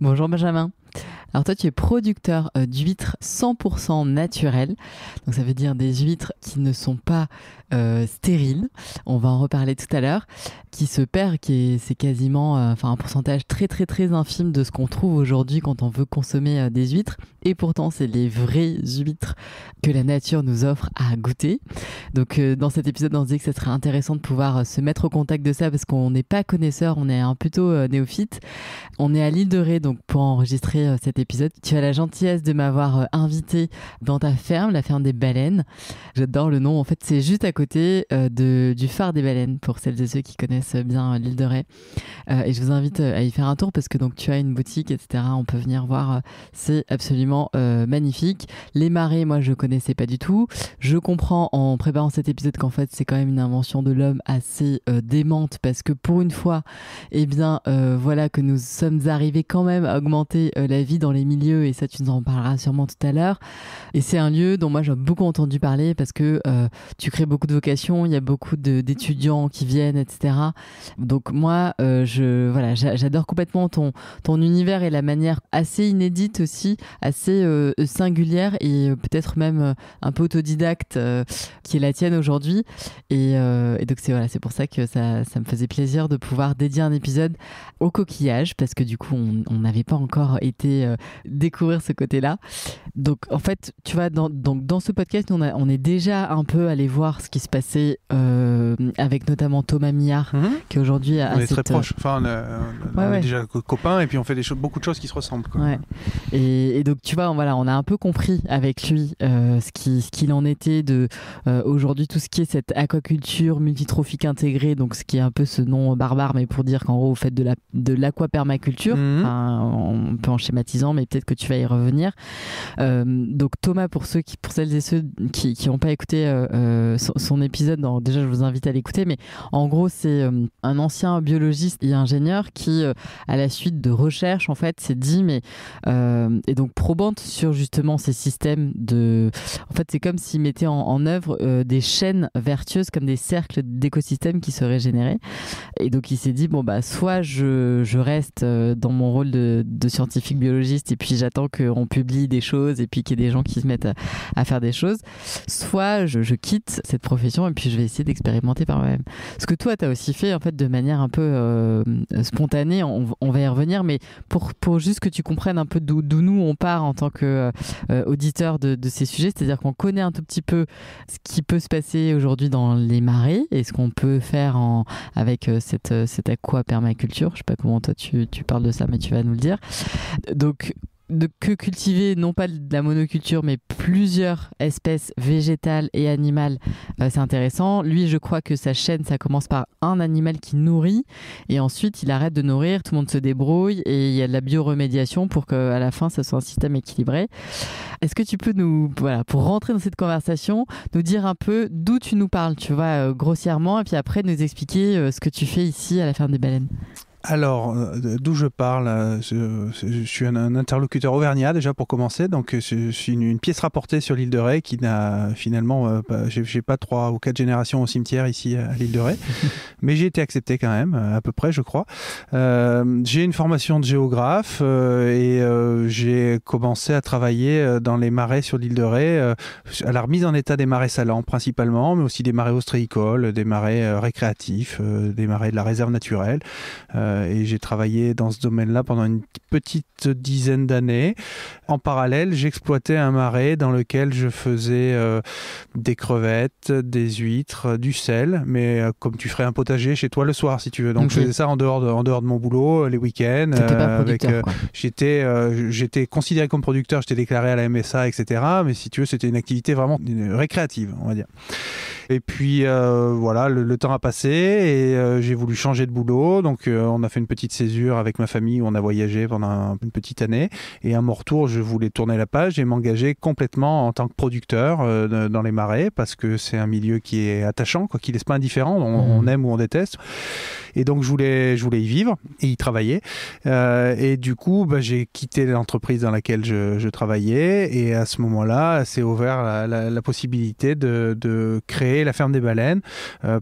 Bonjour Benjamin. Alors toi, tu es producteur d'huîtres 100% naturelles. Donc ça veut dire des huîtres qui ne sont pas stériles. On va en reparler tout à l'heure. Qui se perd, c'est quasiment un pourcentage très très très infime de ce qu'on trouve aujourd'hui quand on veut consommer des huîtres. Et pourtant, c'est les vraies huîtres que la nature nous offre à goûter. Donc dans cet épisode, on se dit que ça serait intéressant de pouvoir se mettre au contact de ça parce qu'on n'est pas connaisseur, on est plutôt néophyte. On est à l'île de Ré, donc pour enregistrer cet épisode, tu as la gentillesse de m'avoir invité dans ta ferme, la ferme des baleines. J'adore le nom. En fait, c'est juste à côté du phare des baleines, pour celles et ceux qui connaissent bien l'île de Ré. Et je vous invite à y faire un tour parce que donc tu as une boutique, etc. On peut venir voir. C'est absolument magnifique. Les marais, moi, je connaissais pas du tout. Je comprends en préparant cet épisode qu'en fait, c'est quand même une invention de l'homme assez démente parce que pour une fois, eh bien, voilà que nous sommes arrivés quand même à augmenter la vie dans les milieux et ça, tu nous en parleras sûrement tout à l'heure. Et c'est un lieu dont moi, j'ai beaucoup entendu parler parce que tu crées beaucoup de vocations, il y a beaucoup d'étudiants qui viennent, etc. Donc moi, j'adore complètement ton univers et la manière assez inédite aussi, assez singulière et peut-être même un peu autodidacte qui est la tienne aujourd'hui. Et donc c'est pour ça que ça me faisait plaisir de pouvoir dédier un épisode au coquillage parce que du coup, on n'avait pas encore été découvrir ce côté-là. Donc en fait, tu vois, dans ce podcast, on est déjà un peu allé voir ce qui se passait avec notamment Thomas Millard, qui aujourd'hui a on est très proches. Enfin, on est déjà copains et puis on fait beaucoup de choses qui se ressemblent, quoi. Ouais. Et donc tu vois, on a un peu compris avec lui ce qu'il en était de aujourd'hui tout ce qui est cette aquaculture multitrophique intégrée, donc ce qui est un peu ce nom barbare, mais pour dire qu'en gros vous faites de l'aquapermaculture, un peu en schématisant, mais peut-être que tu vas y revenir. Donc Thomas, pour celles et ceux qui n'ont pas écouté son épisode, déjà je vous invite à l'écouter, mais en gros c'est un ancien biologiste et ingénieur qui à la suite de recherches en fait s'est dit et donc probante sur justement ces systèmes en fait c'est comme s'il mettait en œuvre des chaînes vertueuses comme des cercles d'écosystèmes qui se régénéraient, et donc il s'est dit soit je reste dans mon rôle de scientifique biologiste et puis j'attends qu'on publie des choses et puis qu'il y ait des gens qui se mettent à faire des choses, soit je quitte cette profession et puis je vais essayer d'expérimenter par moi-même. Ce que toi tu as aussi fait en fait de manière un peu spontanée, on va y revenir, mais pour juste que tu comprennes un peu d'où nous on part en tant que auditeur de ces sujets, c'est-à-dire qu'on connaît un tout petit peu ce qui peut se passer aujourd'hui dans les marais et ce qu'on peut faire avec cette aquapermaculture. Je sais pas comment toi tu parles de ça, mais tu vas nous le dire. Donc que cultiver non pas de la monoculture mais plusieurs espèces végétales et animales, c'est intéressant. Lui, je crois que sa chaîne, ça commence par un animal qui nourrit et ensuite il arrête de nourrir, tout le monde se débrouille et il y a de la bioremédiation pour qu'à la fin ça soit un système équilibré. Est-ce que tu peux pour rentrer dans cette conversation, nous dire un peu d'où tu nous parles, tu vois, grossièrement, et puis après nous expliquer ce que tu fais ici à la ferme des baleines? Alors, d'où je parle, je suis un interlocuteur auvergnat déjà pour commencer, donc je suis une pièce rapportée sur l'île de Ré qui n'a finalement, j'ai pas 3 ou 4 générations au cimetière ici à l'île de Ré, mais j'ai été accepté quand même, à peu près je crois. J'ai une formation de géographe et j'ai commencé à travailler dans les marais sur l'île de Ré, à la remise en état des marais salants principalement, mais aussi des marais ostréicoles, des marais récréatifs, des marais de la réserve naturelle. Et j'ai travaillé dans ce domaine-là pendant une petite dizaine d'années. En parallèle, j'exploitais un marais dans lequel je faisais des crevettes, des huîtres, du sel, mais comme tu ferais un potager chez toi le soir, si tu veux. Donc je faisais ça en dehors de mon boulot, les week-ends. J'étais considéré comme producteur, j'étais déclaré à la MSA, etc. Mais si tu veux, c'était une activité vraiment récréative, on va dire. Et puis voilà, le temps a passé et j'ai voulu changer de boulot. Donc on a fait une petite césure avec ma famille où on a voyagé pendant une petite année. Et à mon retour, je voulais tourner la page et m'engager complètement en tant que producteur dans les marais parce que c'est un milieu qui est attachant, quoi, qui laisse pas indifférent. On aime ou on déteste. Et donc je voulais y vivre et y travailler. Et du coup, j'ai quitté l'entreprise dans laquelle je travaillais. Et à ce moment-là, c'est ouvert la possibilité de créer la ferme des baleines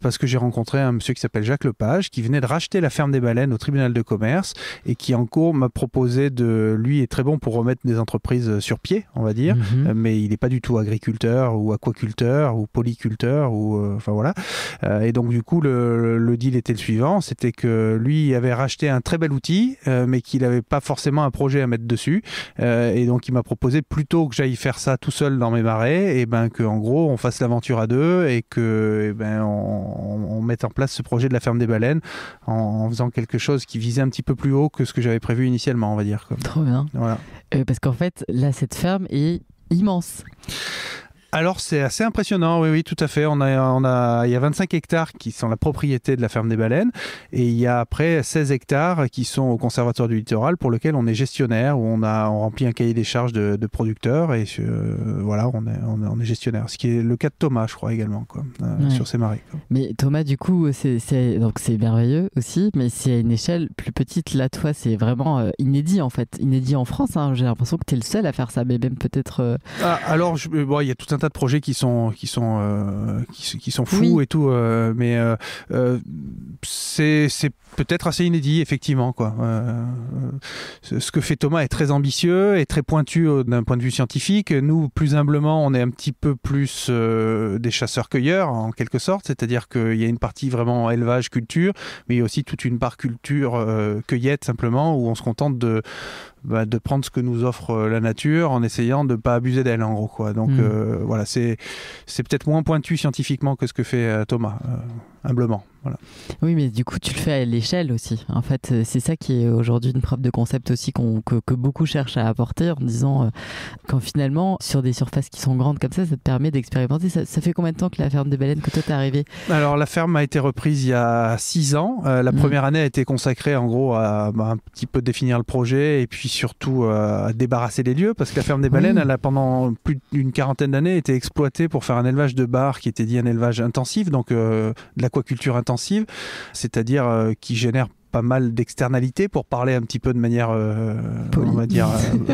parce que j'ai rencontré un monsieur qui s'appelle Jacques Lepage qui venait de racheter la ferme des baleines Baleine au tribunal de commerce et qui en cours m'a proposé lui est très bon pour remettre des entreprises sur pied, on va dire, mais il n'est pas du tout agriculteur ou aquaculteur ou polyculteur enfin voilà. Et donc du coup le deal était le suivant, c'était que lui avait racheté un très bel outil, mais qu'il n'avait pas forcément un projet à mettre dessus, et donc il m'a proposé plutôt que j'aille faire ça tout seul dans mes marais, et ben que en gros on fasse l'aventure à deux et que on mette en place ce projet de la ferme des baleines en faisant quelque chose qui visait un petit peu plus haut que ce que j'avais prévu initialement, on va dire. Trop bien. Voilà. Parce qu'en fait, là, cette ferme est immense. Alors c'est assez impressionnant, oui, tout à fait. Il y a 25 hectares qui sont la propriété de la ferme des baleines et il y a après 16 hectares qui sont au Conservatoire du Littoral pour lequel on est gestionnaire, où on remplit un cahier des charges de producteurs et voilà, on est gestionnaire. Ce qui est le cas de Thomas, je crois également, sur ces marais. Quoi. Mais Thomas, du coup, donc c'est merveilleux aussi, mais c'est à une échelle plus petite. Là, toi, c'est vraiment inédit en fait, inédit en France. Hein. J'ai l'impression que tu es le seul à faire ça, mais même peut-être. Alors, il y a tout un tas de projets qui sont fous, oui. Et tout, mais c'est peut-être assez inédit effectivement quoi. Ce que fait Thomas est très ambitieux et très pointu d'un point de vue scientifique. Nous, plus humblement, on est un petit peu plus des chasseurs-cueilleurs en quelque sorte, c'est-à-dire qu'il y a une partie vraiment élevage, culture, mais il y a aussi toute une part culture, cueillette simplement, où on se contente de prendre ce que nous offre la nature en essayant de ne pas abuser d'elle en gros quoi. Donc voilà, c'est peut-être moins pointu scientifiquement que ce que fait Thomas, humblement. Voilà. Oui, mais du coup, tu le fais à l'échelle aussi. En fait, c'est ça qui est aujourd'hui une preuve de concept aussi que beaucoup cherchent à apporter en disant quand finalement, sur des surfaces qui sont grandes comme ça te permet d'expérimenter. Ça fait combien de temps que la ferme des baleines, que toi t'es arrivé ? Alors, la ferme a été reprise il y a 6 ans. La première année a été consacrée en gros à un petit peu définir le projet et puis surtout à débarrasser les lieux, parce que la ferme des baleines, elle a pendant plus d'une quarantaine d'années été exploitée pour faire un élevage de bar qui était dit un élevage intensif, donc de l'aquaculture intensive, c'est-à-dire qui génère pas mal d'externalités, pour parler un petit peu de manière on va dire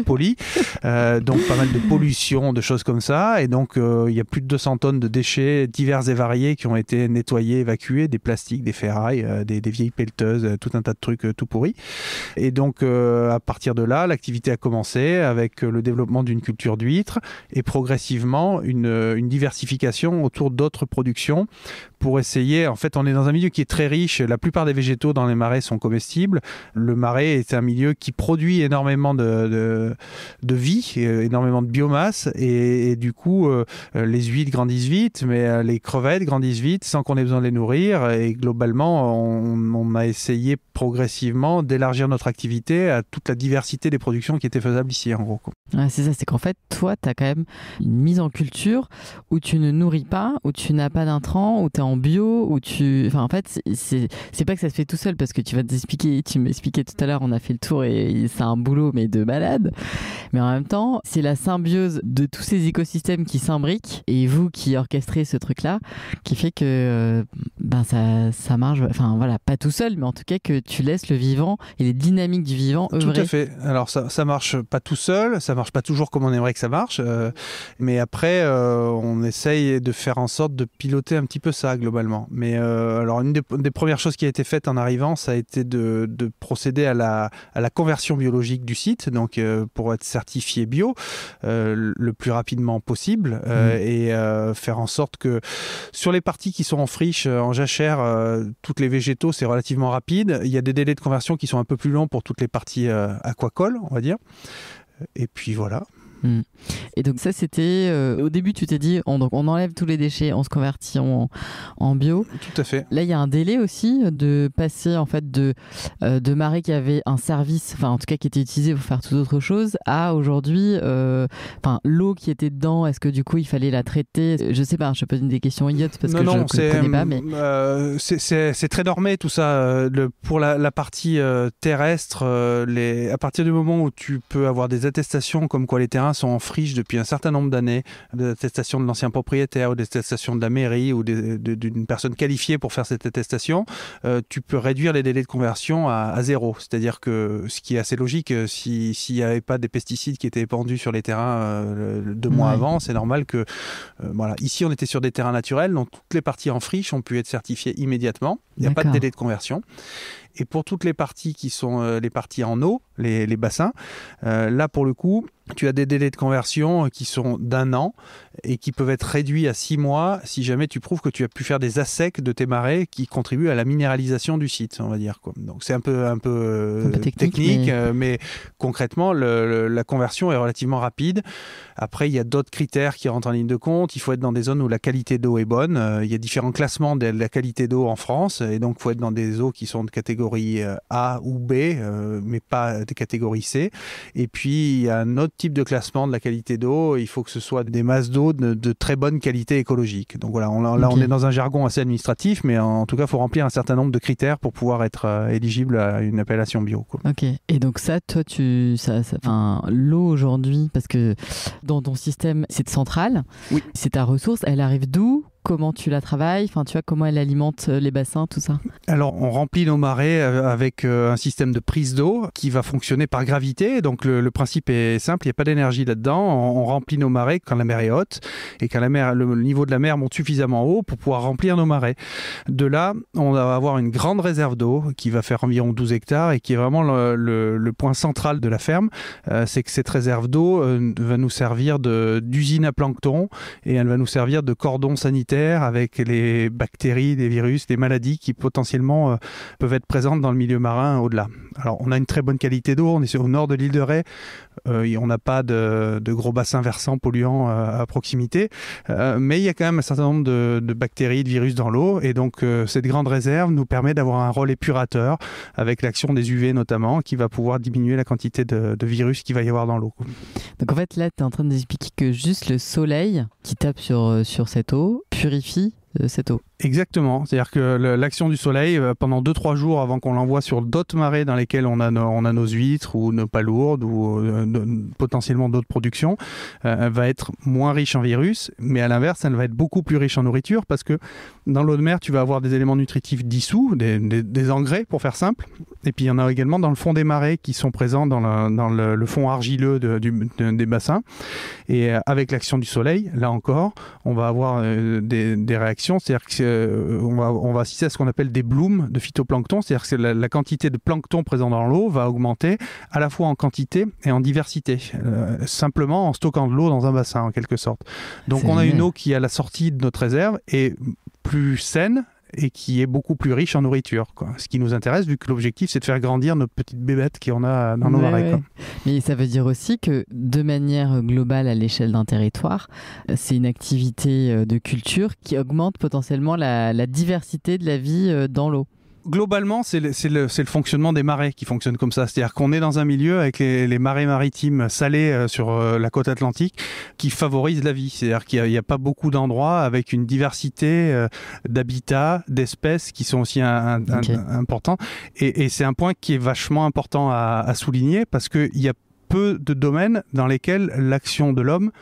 polie, donc pas mal de pollution, de choses comme ça, et donc il y a plus de 200 tonnes de déchets divers et variés qui ont été nettoyés, évacués, des plastiques, des ferrailles, des vieilles pelleteuses, tout un tas de trucs tout pourris, et donc à partir de là l'activité a commencé avec le développement d'une culture d'huîtres et progressivement une diversification autour d'autres productions pour essayer, en fait on est dans un milieu qui est très riche, la plupart des végétaux dans les marais sont comestibles. Le marais est un milieu qui produit énormément de vie, énormément de biomasse, et du coup les huîtres grandissent vite, mais les crevettes grandissent vite sans qu'on ait besoin de les nourrir, et globalement on a essayé progressivement d'élargir notre activité à toute la diversité des productions qui étaient faisables ici en gros. Ouais, c'est ça, c'est qu'en fait toi tu as quand même une mise en culture où tu ne nourris pas, où tu n'as pas d'intrants, où tu es en bio, où en fait c'est pas que ça se fait tout seul, parce que tu m'expliquais tout à l'heure, on a fait le tour et c'est un boulot mais de malade, mais en même temps c'est la symbiose de tous ces écosystèmes qui s'imbriquent, et vous qui orchestrez ce truc là qui fait que ça marche, enfin voilà, pas tout seul, mais en tout cas que tu laisses le vivant et les dynamiques du vivant œuvrer. Tout à fait. Alors ça marche pas tout seul, ça marche pas toujours comme on aimerait que ça marche, mais après on essaye de faire en sorte de piloter un petit peu ça globalement. Mais alors une des premières choses qui a été faite en arrivant, ça a été de procéder à la conversion biologique du site, donc pour être certifié bio le plus rapidement possible, et faire en sorte que sur les parties qui sont en friche, en jachère, toutes les végétaux, c'est relativement rapide. Il y a des délais de conversion qui sont un peu plus longs pour toutes les parties aquacoles, on va dire. Et puis voilà. Et donc ça c'était au début tu t'es dit on enlève tous les déchets, on se convertit en bio. Tout à fait. Là il y a un délai aussi de passer en fait de marais qui avait un service, enfin en tout cas qui était utilisé pour faire toute autre chose, à aujourd'hui l'eau qui était dedans, est-ce que du coup il fallait la traiter, je sais pas, je pose des questions idiotes parce que je ne connais pas, mais c'est très normé tout ça, pour la partie terrestre, à partir du moment où tu peux avoir des attestations comme quoi les terrains sont en friche depuis un certain nombre d'années, des attestations de l'ancien propriétaire ou des attestations de la mairie ou d'une personne qualifiée pour faire cette attestation, tu peux réduire les délais de conversion à zéro. C'est-à-dire que ce qui est assez logique, s'il n'y avait pas des pesticides qui étaient épandus sur les terrains 2 mois avant, c'est normal que... voilà. Ici, on était sur des terrains naturels, donc toutes les parties en friche ont pu être certifiées immédiatement. Il n'y a pas de délai de conversion. Et pour toutes les parties qui sont les parties en eau, les bassins, là pour le coup, tu as des délais de conversion qui sont d'1 an et qui peuvent être réduits à 6 mois si jamais tu prouves que tu as pu faire des assecs de tes marais qui contribuent à la minéralisation du site, on va dire, quoi. Donc c'est un peu technique, mais concrètement, la conversion est relativement rapide. Après, il y a d'autres critères qui rentrent en ligne de compte. Il faut être dans des zones où la qualité d'eau est bonne. Il y a différents classements de la qualité d'eau en France, et donc il faut être dans des eaux qui sont de catégorie A ou B, mais pas de catégorie C. Et puis, il y a un autre type de classement de la qualité d'eau. Il faut que ce soit des masses d'eau de très bonne qualité écologique. Donc voilà, on est dans un jargon assez administratif, mais en tout cas, il faut remplir un certain nombre de critères pour pouvoir être éligible à une appellation bio, quoi. Ok. Et donc ça, toi, l'eau aujourd'hui, parce que dans ton système, c'est central, oui. C'est ta ressource, elle arrive d'où ? Comment tu la travailles, enfin, tu vois, comment elle alimente les bassins, tout ça? Alors, on remplit nos marais avec un système de prise d'eau qui va fonctionner par gravité. Donc, le principe est simple, il n'y a pas d'énergie là-dedans. On remplit nos marais quand la mer est haute et quand le niveau de la mer monte suffisamment haut pour pouvoir remplir nos marais. De là, on va avoir une grande réserve d'eau qui va faire environ 12 hectares et qui est vraiment le point central de la ferme. C'est que cette réserve d'eau va nous servir d'usine à plancton et elle va nous servir de cordon sanitaire avec les bactéries, les virus, les maladies qui potentiellement peuvent être présentes dans le milieu marin au-delà. Alors, on a une très bonne qualité d'eau, on est au nord de l'île de Ré, on n'a pas de gros bassins versants polluants à proximité, mais il y a quand même un certain nombre de bactéries, de virus dans l'eau, et donc cette grande réserve nous permet d'avoir un rôle épurateur avec l'action des UV notamment, qui va pouvoir diminuer la quantité de virus qu'il va y avoir dans l'eau. Donc en fait, là, tu es en train d'expliquer que juste le soleil qui tape sur cette eau purifie cette eau. Exactement, c'est-à-dire que l'action du soleil, pendant 2-3 jours avant qu'on l'envoie sur d'autres marais dans lesquels on a nos huîtres ou nos palourdes ou potentiellement d'autres productions, elle va être moins riche en virus, mais à l'inverse, elle va être beaucoup plus riche en nourriture parce que dans l'eau de mer, tu vas avoir des éléments nutritifs dissous, des engrais pour faire simple, et puis il y en a également dans le fond des marais qui sont présents dans le fond argileux des bassins, et avec l'action du soleil, là encore, on va avoir des réactions, c'est-à-dire que on va assister à ce qu'on appelle des blooms de phytoplancton, c'est-à-dire que la quantité de plancton présent dans l'eau va augmenter à la fois en quantité et en diversité, simplement en stockant de l'eau dans un bassin en quelque sorte. Donc on a une eau qui à la sortie de notre réserve est plus saine et qui est beaucoup plus riche en nourriture, quoi. Ce qui nous intéresse, vu que l'objectif, c'est de faire grandir nos petites bébêtes qu'on a dans nos marais. Quoi. Mais ça veut dire aussi que, de manière globale à l'échelle d'un territoire, c'est une activité de culture qui augmente potentiellement la diversité de la vie dans l'eau. Globalement, c'est le fonctionnement des marais qui fonctionne comme ça. C'est-à-dire qu'on est dans un milieu avec les marais maritimes salés sur la côte atlantique qui favorisent la vie. C'est-à-dire qu'il n'y a pas beaucoup d'endroits avec une diversité d'habitats, d'espèces qui sont aussi importants. Et c'est un point qui est vachement important à souligner parce qu'il y a peu de domaines dans lesquels l'action de l'homme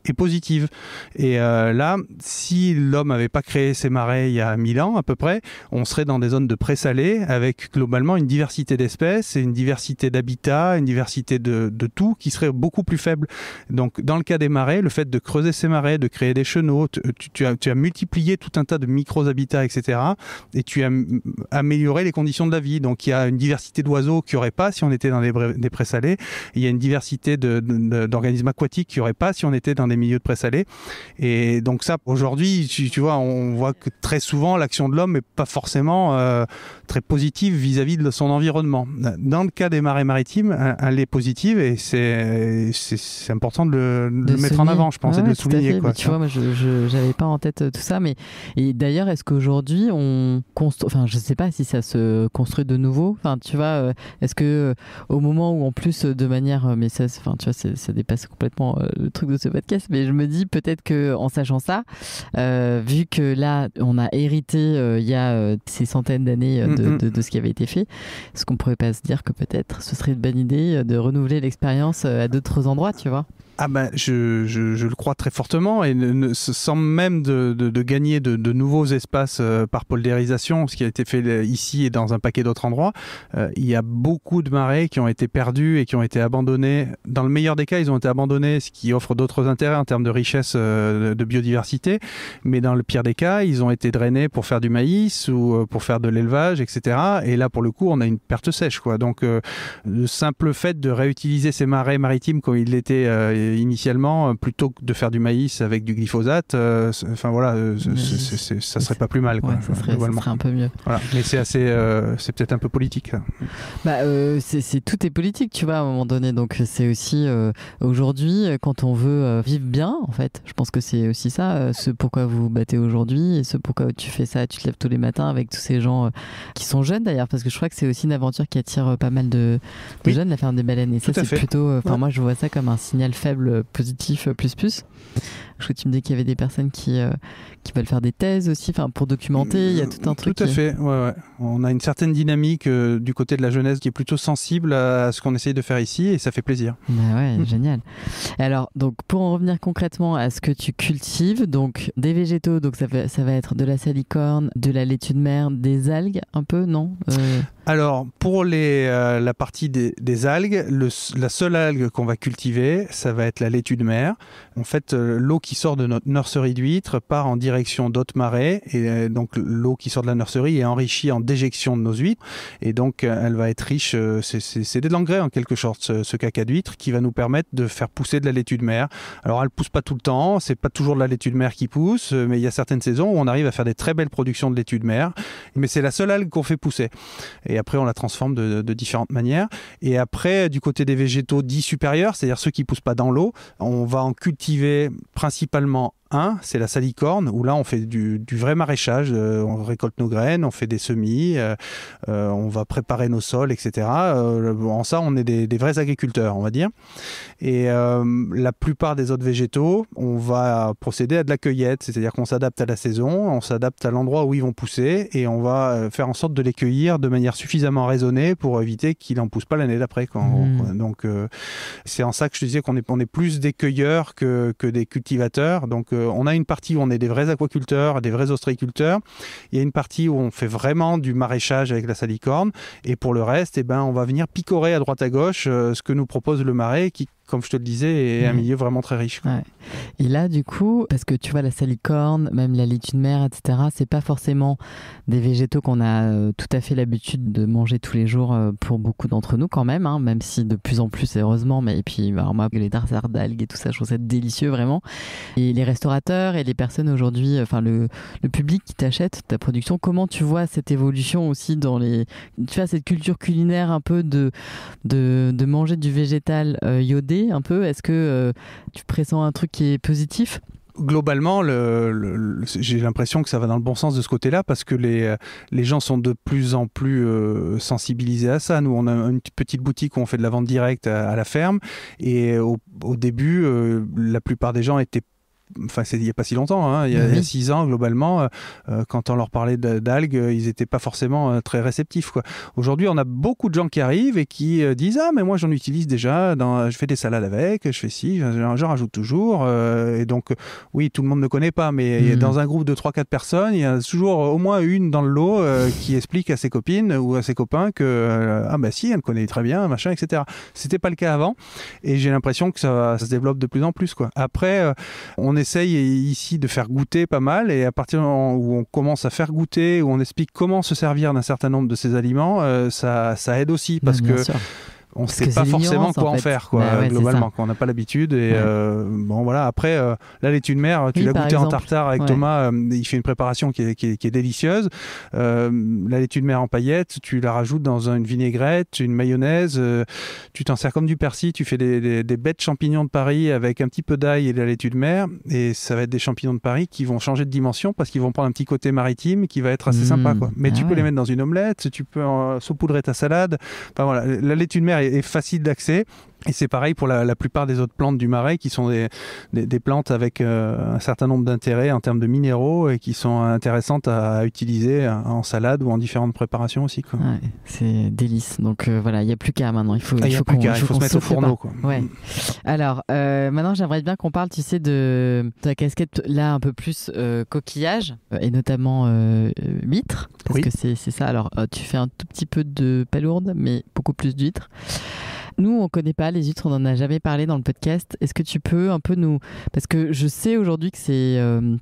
est positive. Et là, si l'homme n'avait pas créé ces marais il y a 1000 ans à peu près, on serait dans des zones de présalé avec globalement une diversité d'espèces et une diversité d'habitats, une diversité de tout qui serait beaucoup plus faible. Donc dans le cas des marais, le fait de creuser ces marais, de créer des chenaux, tu as multiplié tout un tas de micro-habitats, etc. Et tu as amélioré les conditions de la vie. Donc il y a une diversité d'oiseaux qu'il n'y aurait pas si on était dans des présalés. Il y a une diversité d'organismes aquatiques qu'il n'y aurait pas si on était dans des milieux de présalés. Et donc ça, aujourd'hui, tu vois, on voit que très souvent, l'action de l'homme n'est pas forcément très positive vis-à-vis de son environnement. Dans le cas des marais maritimes, elle est positive et c'est important de le mettre en avant, je pense, et de le souligner. Quoi, tu vois, moi, je n'avais pas en tête tout ça. Et d'ailleurs, est-ce qu'aujourd'hui, on construit... Enfin, je ne sais pas si ça se construit de nouveau. Enfin, tu vois, est-ce que au moment où, en plus, de manière... Mais ça, enfin, tu vois, ça dépasse complètement le truc de ce podcast. Mais je me dis peut-être qu'en sachant ça, vu que là, on a hérité il y a ces centaines d'années de ce qui avait été fait, est-ce qu'on pourrait pas se dire que peut-être ce serait une bonne idée de renouveler l'expérience à d'autres endroits, tu vois ? Ah ben, je le crois très fortement, et sans même de gagner de nouveaux espaces par poldérisation, ce qui a été fait ici et dans un paquet d'autres endroits. Il y a beaucoup de marais qui ont été perdus et qui ont été abandonnés. Dans le meilleur des cas, ils ont été abandonnés, ce qui offre d'autres intérêts en termes de richesse de biodiversité. Mais dans le pire des cas, ils ont été drainés pour faire du maïs ou pour faire de l'élevage, etc. Et là, pour le coup, on a une perte sèche, quoi. Donc, le simple fait de réutiliser ces marais maritimes comme ils l'étaient initialement, plutôt que de faire du maïs avec du glyphosate, enfin voilà, ça serait pas plus mal, quoi. Ouais, ça serait un peu mieux. Voilà. Mais c'est peut-être un peu politique. Bah, tout est politique, tu vois, à un moment donné. Donc c'est aussi aujourd'hui, quand on veut vivre bien, en fait, je pense que c'est aussi ça, ce pourquoi vous vous battez aujourd'hui et ce pourquoi tu fais ça, tu te lèves tous les matins avec tous ces gens qui sont jeunes d'ailleurs, parce que je crois que c'est aussi une aventure qui attire pas mal de jeunes, la ferme des baleines. Et ça, c'est plutôt, moi je vois ça comme un signal faible, positif, plus. Je crois que tu me dis qu'il y avait des personnes qui veulent faire des thèses aussi, pour documenter, il y a tout un truc. Tout à fait, ouais. On a une certaine dynamique du côté de la jeunesse qui est plutôt sensible à ce qu'on essaye de faire ici, et ça fait plaisir. Bah ouais, génial. Alors, donc, pour en revenir concrètement à ce que tu cultives, donc des végétaux, donc ça va être de la salicorne, de la laitue de mer, des algues, un peu, non Alors, pour la partie des algues, la seule algue qu'on va cultiver, ça va être la laitue de mer. En fait, l'eau qui sort de notre nurserie d'huîtres part en direction d'autres marais, et donc l'eau qui sort de la nurserie est enrichie en déjection de nos huîtres, et donc elle va être riche, c'est de l'engrais en quelque sorte, ce caca d'huître, qui va nous permettre de faire pousser de la laitue de mer. Alors elle pousse pas tout le temps, c'est pas toujours de la laitue de mer qui pousse, mais il y a certaines saisons où on arrive à faire des très belles productions de laitue de mer, mais c'est la seule algue qu'on fait pousser. Et après on la transforme de différentes manières. Et après, du côté des végétaux dits supérieurs, c'est-à-dire ceux qui poussent pas dans l'eau, on va en cultiver principalement c'est la salicorne, où là on fait du vrai maraîchage, on récolte nos graines, on fait des semis, on va préparer nos sols, etc. En ça, on est des vrais agriculteurs, on va dire. Et la plupart des autres végétaux, on va procéder à de la cueillette, c'est-à-dire qu'on s'adapte à la saison, on s'adapte à l'endroit où ils vont pousser, et on va faire en sorte de les cueillir de manière suffisamment raisonnée pour éviter qu'ils n'en poussent pas l'année d'après. Donc c'est en ça que je te disais qu'on est plus des cueilleurs que des cultivateurs. Donc on a une partie où on est des vrais aquaculteurs, des vrais ostréiculteurs. Il y a une partie où on fait vraiment du maraîchage avec la salicorne. Et pour le reste, on va venir picorer à droite à gauche ce que nous propose le marais, qui, comme je te le disais, est un milieu vraiment très riche. Ouais. Et là, du coup, parce que tu vois, la salicorne, même la laitue de mer, etc., c'est pas forcément des végétaux qu'on a tout à fait l'habitude de manger tous les jours pour beaucoup d'entre nous quand même, même si de plus en plus, heureusement. Mais et puis, moi, les tartares d'algues et tout ça, je trouve ça délicieux, vraiment. Et les restaurateurs et les personnes aujourd'hui, le public qui t'achète ta production, comment tu vois cette évolution aussi dans cette culture culinaire un peu de manger du végétal iodé un peu? Est-ce que tu pressens un truc qui est positif? Globalement, j'ai l'impression que ça va dans le bon sens de ce côté-là, parce que les gens sont de plus en plus sensibilisés à ça. Nous, on a une petite boutique où on fait de la vente directe à la ferme, et au début, la plupart des gens étaient... Enfin, il n'y a pas si longtemps, il y a 6 ans globalement, quand on leur parlait d'algues, ils n'étaient pas forcément très réceptifs, quoi. Aujourd'hui, on a beaucoup de gens qui arrivent et qui disent « Ah, mais moi j'en utilise déjà, je fais des salades avec, je fais ci, j'en rajoute toujours. » Et donc, oui, tout le monde ne connaît pas, mais dans un groupe de 3-4 personnes, il y a toujours au moins une dans le lot qui explique à ses copines ou à ses copains que « Ah bah si, elle me connaît très bien, machin, etc. » C'était pas le cas avant, et j'ai l'impression que ça se développe de plus en plus, quoi. Après, on essaye ici de faire goûter pas mal, et à partir du moment où on commence à faire goûter, où on explique comment se servir d'un certain nombre de ces aliments, ça aide aussi, parce que on ne sait pas forcément quoi en faire, globalement, quand on n'a pas l'habitude. Et bon, voilà. Après, la laitue de mer, tu l'as goûté en tartare avec Thomas, il fait une préparation qui est délicieuse. La laitue de mer en paillettes, tu la rajoutes dans une vinaigrette, une mayonnaise, tu t'en sers comme du persil, tu fais des bêtes champignons de Paris avec un petit peu d'ail et de la laitue de mer, et ça va être des champignons de Paris qui vont changer de dimension, parce qu'ils vont prendre un petit côté maritime qui va être assez sympa, quoi. Mais tu peux les mettre dans une omelette, tu peux saupoudrer ta salade. Enfin voilà, la laitue de mer est facile d'accès. Et c'est pareil pour la plupart des autres plantes du Marais qui sont des plantes avec un certain nombre d'intérêts en termes de minéraux et qui sont intéressantes à utiliser en salade ou en différentes préparations aussi, quoi. Ouais, c'est délice. Donc voilà, il n'y a plus qu'à maintenant. Il faut se mettre au fourneau, quoi. Ouais. Alors, maintenant, j'aimerais bien qu'on parle, tu sais, de ta casquette là un peu plus coquillage et notamment huîtres. Parce que c'est ça. Alors, tu fais un tout petit peu de palourde, mais beaucoup plus d'huîtres. Nous, on ne connaît pas les huîtres, on n'en a jamais parlé dans le podcast. Est-ce que tu peux un peu nous... Parce que je sais aujourd'hui que c'est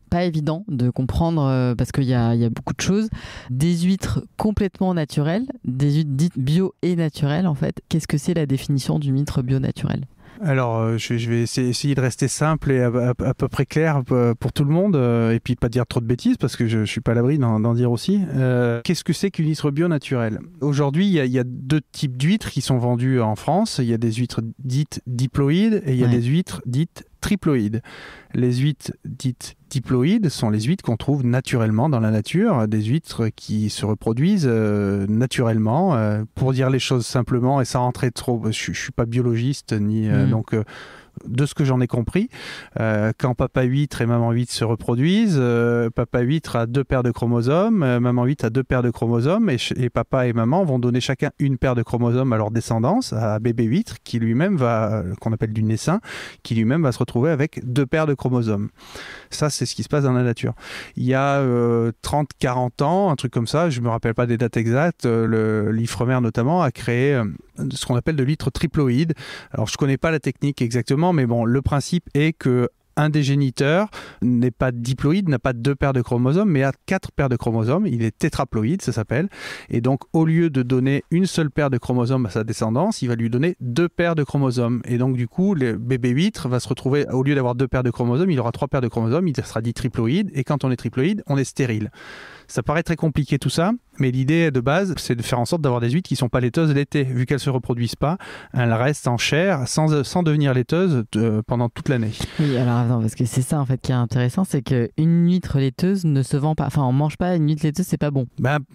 pas évident de comprendre, parce qu'il y a beaucoup de choses. Des huîtres complètement naturelles, des huîtres dites bio et naturelles, en fait. Qu'est-ce que c'est la définition d'une huître bio-naturelle ? Alors, je vais essayer de rester simple et à peu près clair pour tout le monde, et puis pas dire trop de bêtises, parce que je ne suis pas à l'abri d'en dire aussi. Qu'est-ce que c'est qu'une huître bio naturelle ? Aujourd'hui, il y a deux types d'huîtres qui sont vendues en France. Il y a des huîtres dites diploïdes et il y a des huîtres dites triploïdes. Les huîtres dites diploïdes sont les huîtres qu'on trouve naturellement dans la nature, des huîtres qui se reproduisent naturellement. Pour dire les choses simplement et sans rentrer trop, je ne suis pas biologiste, donc de ce que j'en ai compris, quand papa huître et maman huître se reproduisent, papa huître a 2 paires de chromosomes, maman huître a 2 paires de chromosomes, et papa et maman vont donner chacun une paire de chromosomes à leur descendance, à bébé huître, qui lui-même qu'on appelle du naissin, qui lui-même va se retrouver avec 2 paires de chromosomes. Ça, c'est ce qui se passe dans la nature. Il y a 30-40 ans, un truc comme ça, je ne me rappelle pas des dates exactes, l'Ifremer notamment a créé ce qu'on appelle de l'huître triploïde. Alors, je ne connais pas la technique exactement, mais bon, le principe est que un des géniteurs n'est pas diploïde, n'a pas 2 paires de chromosomes, mais a 4 paires de chromosomes. Il est tétraploïde, ça s'appelle. Et donc, au lieu de donner une seule paire de chromosomes à sa descendance, il va lui donner 2 paires de chromosomes. Et donc, du coup, le bébé huître va se retrouver, au lieu d'avoir 2 paires de chromosomes, il aura 3 paires de chromosomes, il sera dit triploïde. Et quand on est triploïde, on est stérile. Ça paraît très compliqué tout ça, mais l'idée de base, c'est de faire en sorte d'avoir des huîtres qui ne sont pas laiteuses l'été. Vu qu'elles ne se reproduisent pas, elles restent en chair sans devenir laiteuses pendant toute l'année. Oui, alors attends, parce que c'est ça en fait qui est intéressant, c'est qu'une huître laiteuse ne se vend pas. Enfin, on ne mange pas une huître laiteuse, c'est pas bon.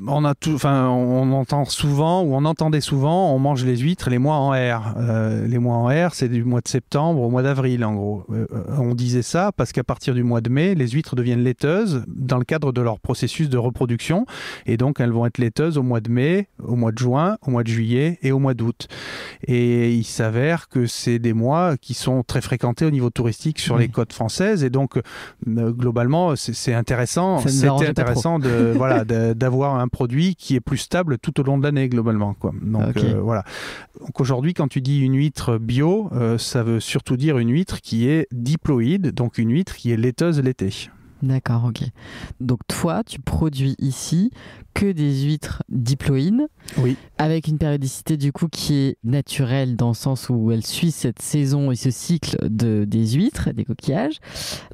On entend souvent, ou on entendait souvent, on mange les huîtres les mois en R. Les mois en R, c'est du mois de septembre au mois d'avril, en gros. On disait ça parce qu'à partir du mois de mai, les huîtres deviennent laiteuses dans le cadre de leur processus de reproduction, et donc elles vont être laiteuses au mois de mai, au mois de juin, au mois de juillet et au mois d'août. Et il s'avère que c'est des mois qui sont très fréquentés au niveau touristique sur les côtes françaises, et donc globalement c'est intéressant. C'était intéressant d'avoir un produit qui est plus stable tout au long de l'année globalement, quoi. Donc voilà. Donc aujourd'hui, quand tu dis une huître bio, ça veut surtout dire une huître qui est diploïde, donc une huître qui est laiteuse l'été. D'accord, ok. Donc toi, tu produis ici que des huîtres diploïdes, oui, avec une périodicité du coup qui est naturelle dans le sens où elle suit cette saison et ce cycle des huîtres, des coquillages.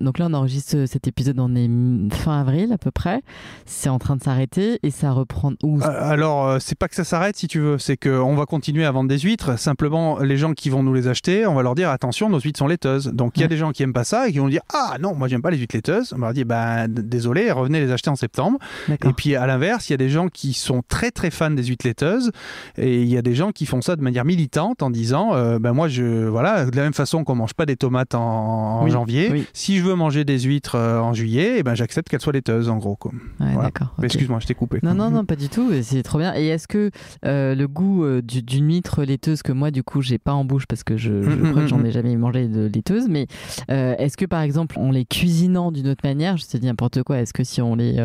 Donc là, on enregistre cet épisode, on est fin avril à peu près. C'est en train de s'arrêter et ça reprend où ? Alors, c'est pas que ça s'arrête si tu veux, c'est qu'on va continuer à vendre des huîtres. Simplement, les gens qui vont nous les acheter, on va leur dire attention, nos huîtres sont laiteuses. Donc il y a des gens qui aiment pas ça et qui vont dire ah non, moi j'aime pas les huîtres laiteuses. On va leur dire désolé, revenez les acheter en septembre. D'accord. Et puis à l'inverse, il y a des gens qui sont très très fans des huîtres laiteuses, et il y a des gens qui font ça de manière militante en disant moi de la même façon qu'on mange pas des tomates en janvier, si je veux manger des huîtres en juillet, j'accepte qu'elles soient laiteuses en gros, quoi. Ouais, voilà. D'accord. Okay. Excuse-moi, je t'ai coupé. Non, pas du tout, c'est trop bien. Et est-ce que le goût d'une huître laiteuse que moi du coup j'ai pas en bouche parce que je crois que j'en ai jamais mangé de laiteuse, mais est-ce que par exemple en les cuisinant d'une autre manière, je te dis n'importe quoi, est-ce que si on les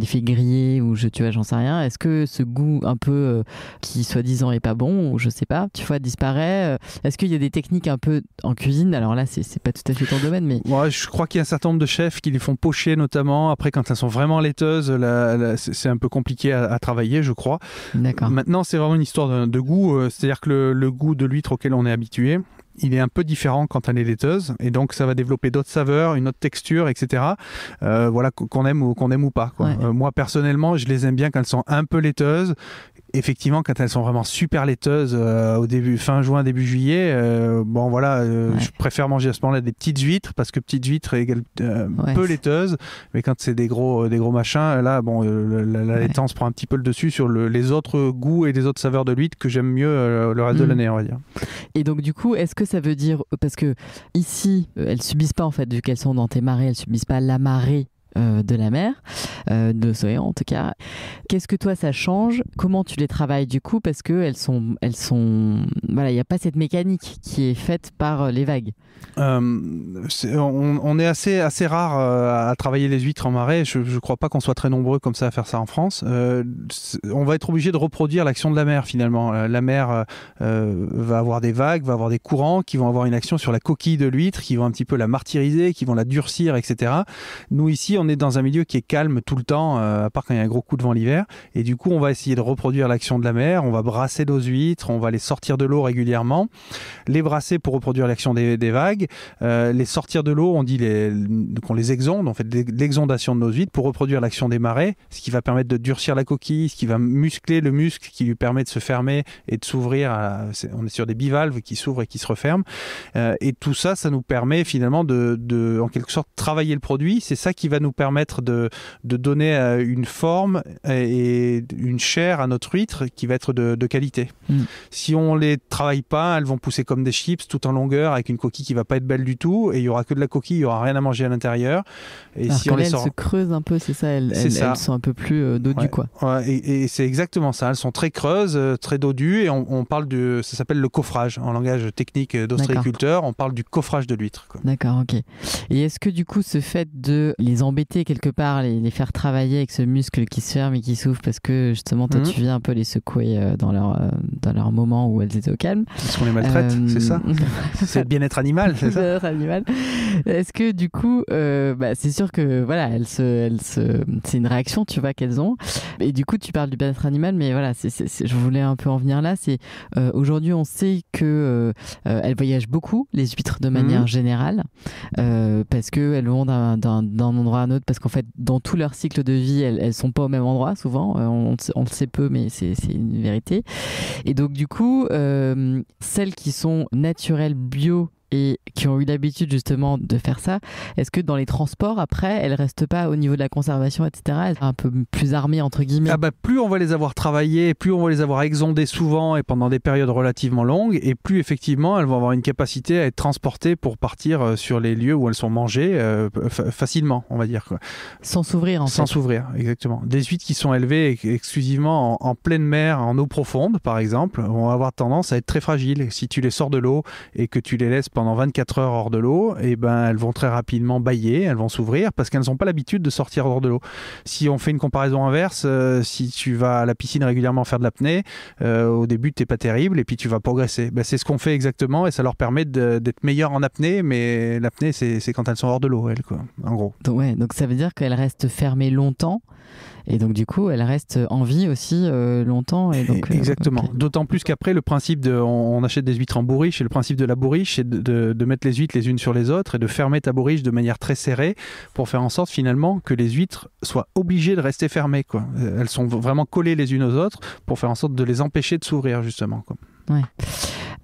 fait griller ou j'en sais rien, est-ce que ce goût un peu qui soi-disant est pas bon ou je sais pas, tu vois, disparaît? Est-ce qu'il y a des techniques un peu en cuisine? Alors là c'est pas tout à fait ton domaine, mais ouais, je crois qu'il y a un certain nombre de chefs qui les font pocher notamment. Après, quand elles sont vraiment laiteuses, c'est un peu compliqué à travailler, je crois. D'accord. Maintenant, c'est vraiment une histoire de goût, c'est-à-dire que le goût de l'huître auquel on est habitué, il est un peu différent quand elle est laiteuse, et donc ça va développer d'autres saveurs, une autre texture, etc. Qu'on aime ou pas, quoi. Ouais. Moi personnellement, je les aime bien quand elles sont un peu laiteuses, Effectivement, quand elles sont vraiment super laiteuses au début, fin juin, début juillet, je préfère manger à ce moment-là des petites huîtres parce que petites huîtres égale peu laiteuses. Mais quand c'est des gros machins, là, la laitance prend un petit peu le dessus sur les autres goûts et les autres saveurs de l'huître que j'aime mieux le reste de l'année, on va dire. Et donc du coup, est-ce que ça veut dire, parce que ici, elles subissent pas en fait, vu qu'elles sont dans tes marais, elles subissent pas la marée de la mer, de l'océan en tout cas. Qu'est-ce que toi ça change? Comment tu les travailles du coup? Parce que elles sont, voilà, il n'y a pas cette mécanique qui est faite par les vagues. On est assez rare à travailler les huîtres en marais. Je ne crois pas qu'on soit très nombreux comme ça à faire ça en France. On va être obligé de reproduire l'action de la mer finalement. La mer va avoir des vagues, va avoir des courants qui vont avoir une action sur la coquille de l'huître, qui vont un petit peu la martyriser, qui vont la durcir, etc. Nous ici, on est dans un milieu qui est calme tout le temps, à part quand il y a un gros coup de vent l'hiver. Et du coup, on va essayer de reproduire l'action de la mer. On va brasser nos huîtres, on va les sortir de l'eau régulièrement, les brasser pour reproduire l'action des vagues, les sortir de l'eau, on dit qu'on les exonde, on fait de l'exondation de nos huîtres pour reproduire l'action des marées, ce qui va permettre de durcir la coquille, ce qui va muscler le muscle qui lui permet de se fermer et de s'ouvrir. On est sur des bivalves qui s'ouvrent et qui se referment. Et tout ça, ça nous permet finalement de en quelque sorte, travailler le produit. C'est ça qui va nous permettre de donner une forme et une chair à notre huître qui va être de qualité. Si on les travaille pas, elles vont pousser comme des chips tout en longueur avec une coquille qui va pas être belle du tout et il y aura que de la coquille, il y aura rien à manger à l'intérieur. Et alors si on les elles sort, se creusent un peu, c'est ça, elles sont un peu plus dodues quoi. Ouais, et c'est exactement ça. Elles sont très creuses, très dodues et on parle ça s'appelle le coffrage en langage technique d'ostréiculteur. On parle du coffrage de l'huître, quoi. D'accord, ok. Et est-ce que du coup ce fait de les embêter quelque part, les faire travailler avec ce muscle qui se ferme et qui s'ouvre parce que justement toi tu viens un peu les secouer dans leur moment où elles étaient au calme. Parce qu'on les maltraite, c'est ça. C'est le bien-être animal, c'est ça. Bien-être animal. Est-ce que du coup, c'est sûr que voilà, c'est une réaction, tu vois, qu'elles ont. Et du coup, tu parles du bien-être animal, mais voilà, je voulais un peu en venir là. C'est aujourd'hui, on sait que elles voyagent beaucoup, les huîtres de manière générale, parce que elles vont d'un endroit à un autre, parce qu'en fait, dans tout leur cycle de vie, elles sont pas au même endroit souvent. On le sait peu, mais c'est une vérité. Et donc du coup, celles qui sont naturelles, bio et qui ont eu l'habitude justement de faire ça, est-ce que dans les transports après, elles restent pas au niveau de la conservation, etc., elles sont un peu plus armées entre guillemets? Plus on va les avoir travaillées, plus on va les avoir exondées souvent et pendant des périodes relativement longues, et plus effectivement elles vont avoir une capacité à être transportées pour partir sur les lieux où elles sont mangées facilement, on va dire, quoi. Sans s'ouvrir Sans s'ouvrir, exactement. Des huîtres qui sont élevées exclusivement en pleine mer, en eau profonde par exemple, vont avoir tendance à être très fragiles. Si tu les sors de l'eau et que tu les laisses pendant 24 heures hors de l'eau, et elles vont très rapidement bâiller, elles vont s'ouvrir parce qu'elles n'ont pas l'habitude de sortir hors de l'eau. Si on fait une comparaison inverse, si tu vas à la piscine régulièrement faire de l'apnée, au début t'es pas terrible et puis tu vas progresser. C'est ce qu'on fait exactement et ça leur permet d'être meilleurs en apnée, mais l'apnée c'est quand elles sont hors de l'eau, elles, quoi, en gros. Donc ça veut dire qu'elles restent fermées longtemps. Et donc du coup, elle reste en vie aussi longtemps. Et donc, exactement. Okay. D'autant plus qu'après, le principe on achète des huîtres en bourriche, et le principe de la bourriche, c'est de mettre les huîtres les unes sur les autres et de fermer ta bourriche de manière très serrée pour faire en sorte finalement que les huîtres soient obligées de rester fermées, quoi. Elles sont vraiment collées les unes aux autres pour faire en sorte de les empêcher de s'ouvrir, justement, quoi. Ouais.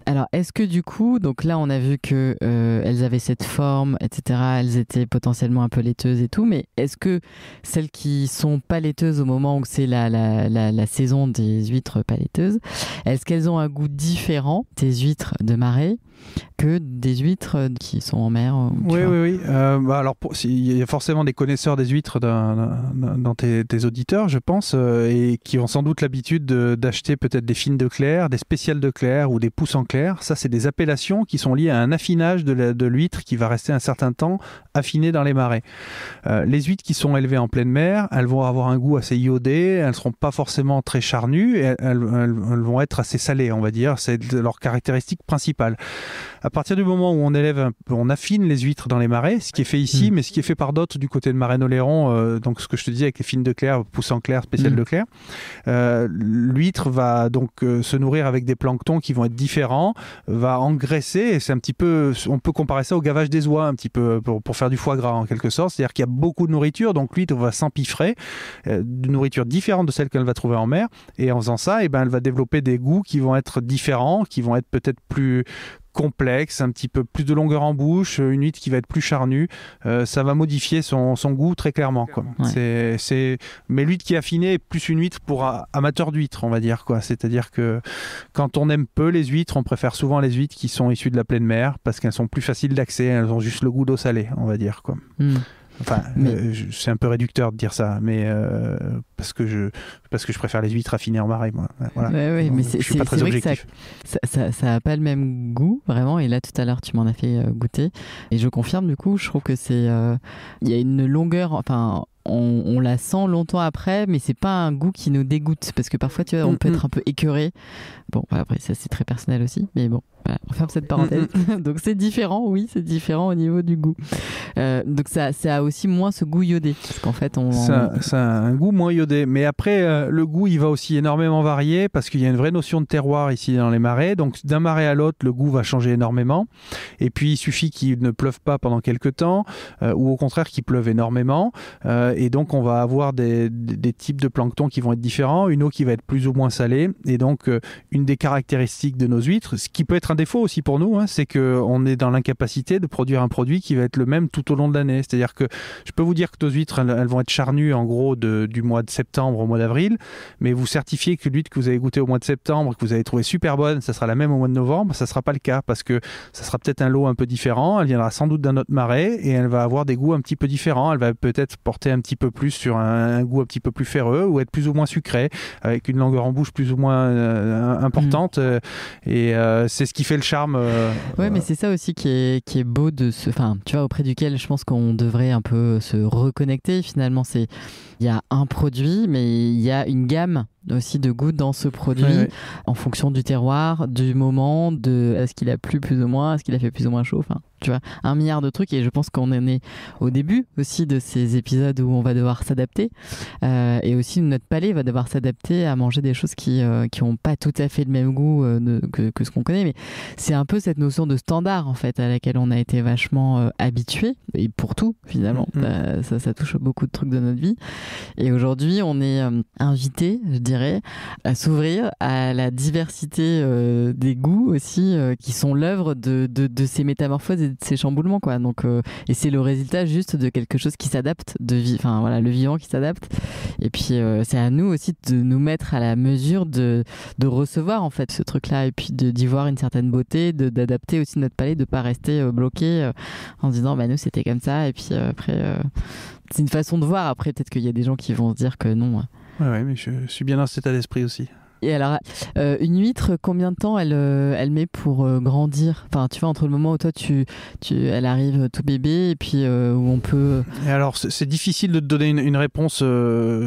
Alors, est-ce que du coup, donc là, on a vu que elles avaient cette forme, etc. Elles étaient potentiellement un peu laiteuses et tout, mais est-ce que celles qui sont pas laiteuses au moment où c'est la saison des huîtres pas laiteuses, est-ce qu'elles ont un goût différent, tes huîtres de marée, que des huîtres qui sont en mer? Oui. Alors, il y a forcément des connaisseurs des huîtres dans tes auditeurs, je pense, et qui ont sans doute l'habitude d'acheter peut-être des fines de Clair, des spéciales de Clair ou des pousses en Clair. Ça, c'est des appellations qui sont liées à un affinage de l'huître qui va rester un certain temps affiné dans les marais. Les huîtres qui sont élevées en pleine mer, elles vont avoir un goût assez iodé, elles ne seront pas forcément très charnues, et elles vont être assez salées, on va dire. C'est leur caractéristique principale. À partir du moment où on affine les huîtres dans les marais, ce qui est fait ici, mais ce qui est fait par d'autres du côté de Marennes-Oléron, donc ce que je te disais avec les fines de Clerc, poussant Clerc, spécial de Clerc, l'huître va donc se nourrir avec des planctons qui vont être différents, va engraisser, et c'est un petit peu, on peut comparer ça au gavage des oies un petit peu pour faire du foie gras en quelque sorte, c'est-à-dire qu'il y a beaucoup de nourriture, donc l'huître va s'empiffrer de nourriture différente de celle qu'elle va trouver en mer, et en faisant ça, elle va développer des goûts qui vont être différents, qui vont être peut-être plus complexe, un petit peu plus de longueur en bouche, une huître qui va être plus charnue, ça va modifier son goût très clairement, quoi. Ouais. Mais l'huître qui est affinée est plus une huître pour amateurs d'huîtres, on va dire, quoi. C'est-à-dire que quand on aime peu les huîtres, on préfère souvent les huîtres qui sont issues de la pleine mer parce qu'elles sont plus faciles d'accès, elles ont juste le goût d'eau salée, on va dire, quoi. Enfin, c'est un peu réducteur de dire ça, mais parce que je préfère les huîtres raffinées en marais, moi. Voilà. Ouais, mais je suis pas très objectif. Ça a pas le même goût, vraiment. Et là, tout à l'heure, tu m'en as fait goûter. Et je confirme, du coup, je trouve que c'est... Il y a une longueur... Enfin, on la sent longtemps après, mais c'est pas un goût qui nous dégoûte. Parce que parfois, tu vois, on peut être un peu écœuré. Bon, après, ça, c'est très personnel aussi. Mais bon, voilà, on ferme cette parenthèse. Donc, c'est différent, oui, c'est différent au niveau du goût. Donc, ça a aussi moins ce goût iodé. Parce qu'en fait, ça a un goût moins iodé. Mais après, le goût, il va aussi énormément varier parce qu'il y a une vraie notion de terroir ici dans les marais. Donc, d'un marais à l'autre, le goût va changer énormément. Et puis, il suffit qu'il ne pleuve pas pendant quelques temps ou au contraire qu'il pleuve énormément. Et donc, on va avoir des types de plancton qui vont être différents, une eau qui va être plus ou moins salée. Et donc, une des caractéristiques de nos huîtres, ce qui peut être un défaut aussi pour nous, hein, c'est qu'on est dans l'incapacité de produire un produit qui va être le même tout au long de l'année. C'est-à-dire que je peux vous dire que nos huîtres, elles vont être charnues en gros du mois de septembre au mois d'avril, mais vous certifiez que l'huître que vous avez goûtée au mois de septembre, que vous avez trouvée super bonne, ça sera la même au mois de novembre, ça ne sera pas le cas parce que ça sera peut-être un lot un peu différent, elle viendra sans doute d'un autre marais et elle va avoir des goûts un petit peu différents, elle va peut-être porter un petit peu plus sur un goût un petit peu plus ferreux ou être plus ou moins sucré, avec une longueur en bouche plus ou moins importante et c'est ce qui fait le charme. Ouais, mais c'est ça aussi qui est beau de enfin, tu vois, auprès duquel je pense qu'on devrait un peu se reconnecter. Finalement, il y a un produit, mais il y a une gamme aussi de goût dans ce produit en fonction du terroir, du moment, de est-ce qu'il a plu plus ou moins, est-ce qu'il a fait plus ou moins chaud, enfin, tu vois, 1 milliard de trucs. Et je pense qu'on en est au début aussi de ces épisodes où on va devoir s'adapter et aussi notre palais va devoir s'adapter à manger des choses qui ont pas tout à fait le même goût que ce qu'on connaît, mais c'est un peu cette notion de standard en fait à laquelle on a été vachement habitué, et pour tout finalement. Ça touche beaucoup de trucs de notre vie, et aujourd'hui on est invité, je dirais, à s'ouvrir à la diversité des goûts aussi qui sont l'œuvre de ces métamorphoses et de ces chamboulements, quoi. Donc et c'est le résultat juste de quelque chose qui s'adapte, enfin voilà, le vivant qui s'adapte. Et puis c'est à nous aussi de nous mettre à la mesure de recevoir en fait ce truc-là, et puis d'y voir une certaine beauté, d'adapter aussi notre palais, de pas rester bloqué en se disant bah nous c'était comme ça, et puis après c'est une façon de voir. Après peut-être qu'il y a des gens qui vont se dire que non. Ouais, mais je suis bien dans cet état d'esprit aussi. Et alors, une huître, combien de temps elle met pour grandir? Enfin, tu vois, entre le moment où toi, elle arrive tout bébé et puis où on peut... Et alors, c'est difficile de te donner une réponse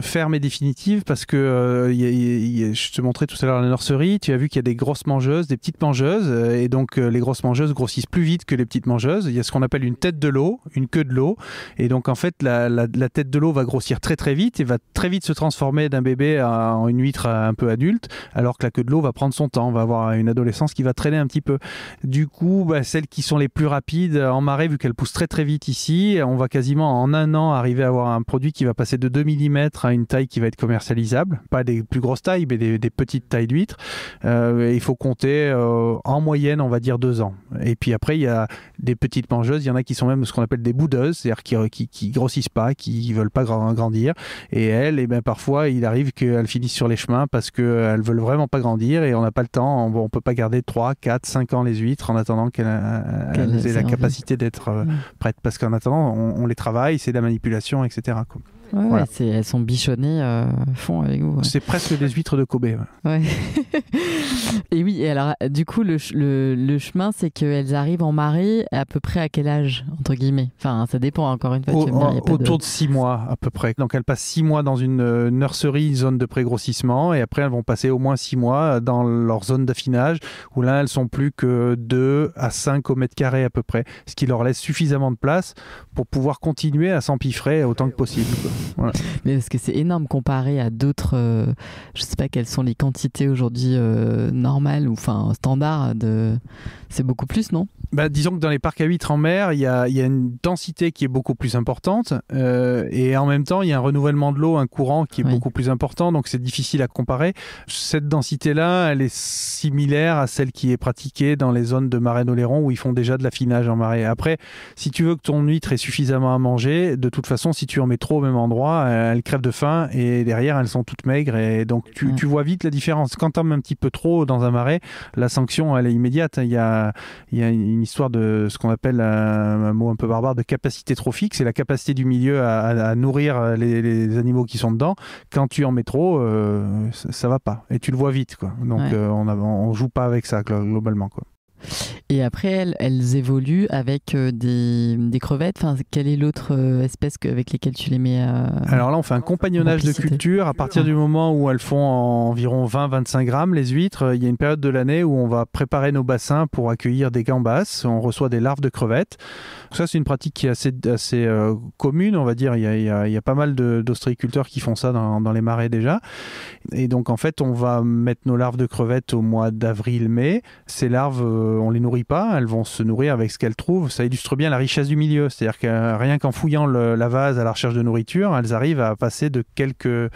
ferme et définitive parce que je te montrais tout à l'heure la nurserie, tu as vu qu'il y a des grosses mangeuses, des petites mangeuses, et donc les grosses mangeuses grossissent plus vite que les petites mangeuses. Il y a ce qu'on appelle une tête de l'eau, une queue de l'eau, et donc en fait, la tête de l'eau va grossir très très vite et va très vite se transformer d'un bébé en une huître un peu adulte, alors que la queue de l'eau va prendre son temps, va avoir une adolescence qui va traîner un petit peu. Du coup, celles qui sont les plus rapides en marais, vu qu'elles poussent très très vite ici, on va quasiment en 1 an arriver à avoir un produit qui va passer de 2 mm à une taille qui va être commercialisable. Pas des plus grosses tailles, mais des petites tailles d'huîtres. Il faut compter en moyenne, on va dire 2 ans. Et puis après, il y a des petites mangeuses, il y en a qui sont même ce qu'on appelle des boudeuses, c'est-à-dire qui grossissent pas, qui veulent pas grandir. Et elles, parfois, il arrive qu'elles finissent sur les chemins parce que elles veulent vraiment pas grandir et on n'a pas le temps, on peut pas garder 3, 4, 5 ans les huîtres en attendant qu'elles aient la capacité d'être prêtes, parce qu'en attendant on les travaille, c'est de la manipulation, etc. quoi. Voilà. Elles sont bichonnées fond avec vous. C'est presque des huîtres de Kobe. Ouais. Et oui, et alors du coup le chemin, c'est qu'elles arrivent en marée à peu près à quel âge, entre guillemets? Enfin, ça dépend encore une fois. Autour de 6 mois à peu près. Donc elles passent 6 mois dans une nurserie, zone de pré-grossissement, et après elles vont passer au moins 6 mois dans leur zone d'affinage, où là elles sont plus que 2 à 5 au mètre carré à peu près, ce qui leur laisse suffisamment de place pour pouvoir continuer à s'empiffrer autant que possible. Voilà. Mais parce que c'est énorme comparé à d'autres, je sais pas quelles sont les quantités aujourd'hui normales ou enfin standards c'est beaucoup plus, non? Disons que dans les parcs à huîtres en mer, il y a une densité qui est beaucoup plus importante et en même temps, il y a un renouvellement de l'eau, un courant qui est beaucoup plus important, donc c'est difficile à comparer. Cette densité-là, elle est similaire à celle qui est pratiquée dans les zones de marais d'Oléron où ils font déjà de l'affinage en marée. Après, si tu veux que ton huître ait suffisamment à manger, de toute façon, si tu en mets trop au même endroit, elle crève de faim et derrière, elles sont toutes maigres et donc tu vois vite la différence. Quand tu en mets un petit peu trop dans un marais, la sanction, elle est immédiate. Il y a une histoire de ce qu'on appelle un mot un peu barbare de capacité trophique, c'est la capacité du milieu à nourrir les animaux qui sont dedans. Quand tu en mets trop, ça va pas et tu le vois vite, quoi. Donc on joue pas avec ça globalement, quoi. Et après, elles évoluent avec des crevettes. Enfin, quelle est l'autre espèce avec lesquelles tu les mets Alors là, on fait un compagnonnage de culture. À partir du moment où elles font environ 20-25 grammes, les huîtres, il y a une période de l'année où on va préparer nos bassins pour accueillir des gambas. On reçoit des larves de crevettes. Ça, c'est une pratique qui est assez commune, on va dire. Il y a pas mal d'ostréiculteurs qui font ça dans les marais déjà. Et donc, en fait, on va mettre nos larves de crevettes au mois d'avril-mai. Ces larves, on les nourrit pas, elles vont se nourrir avec ce qu'elles trouvent. Ça illustre bien la richesse du milieu. C'est-à-dire que rien qu'en fouillant la vase à la recherche de nourriture, elles arrivent à passer de quelques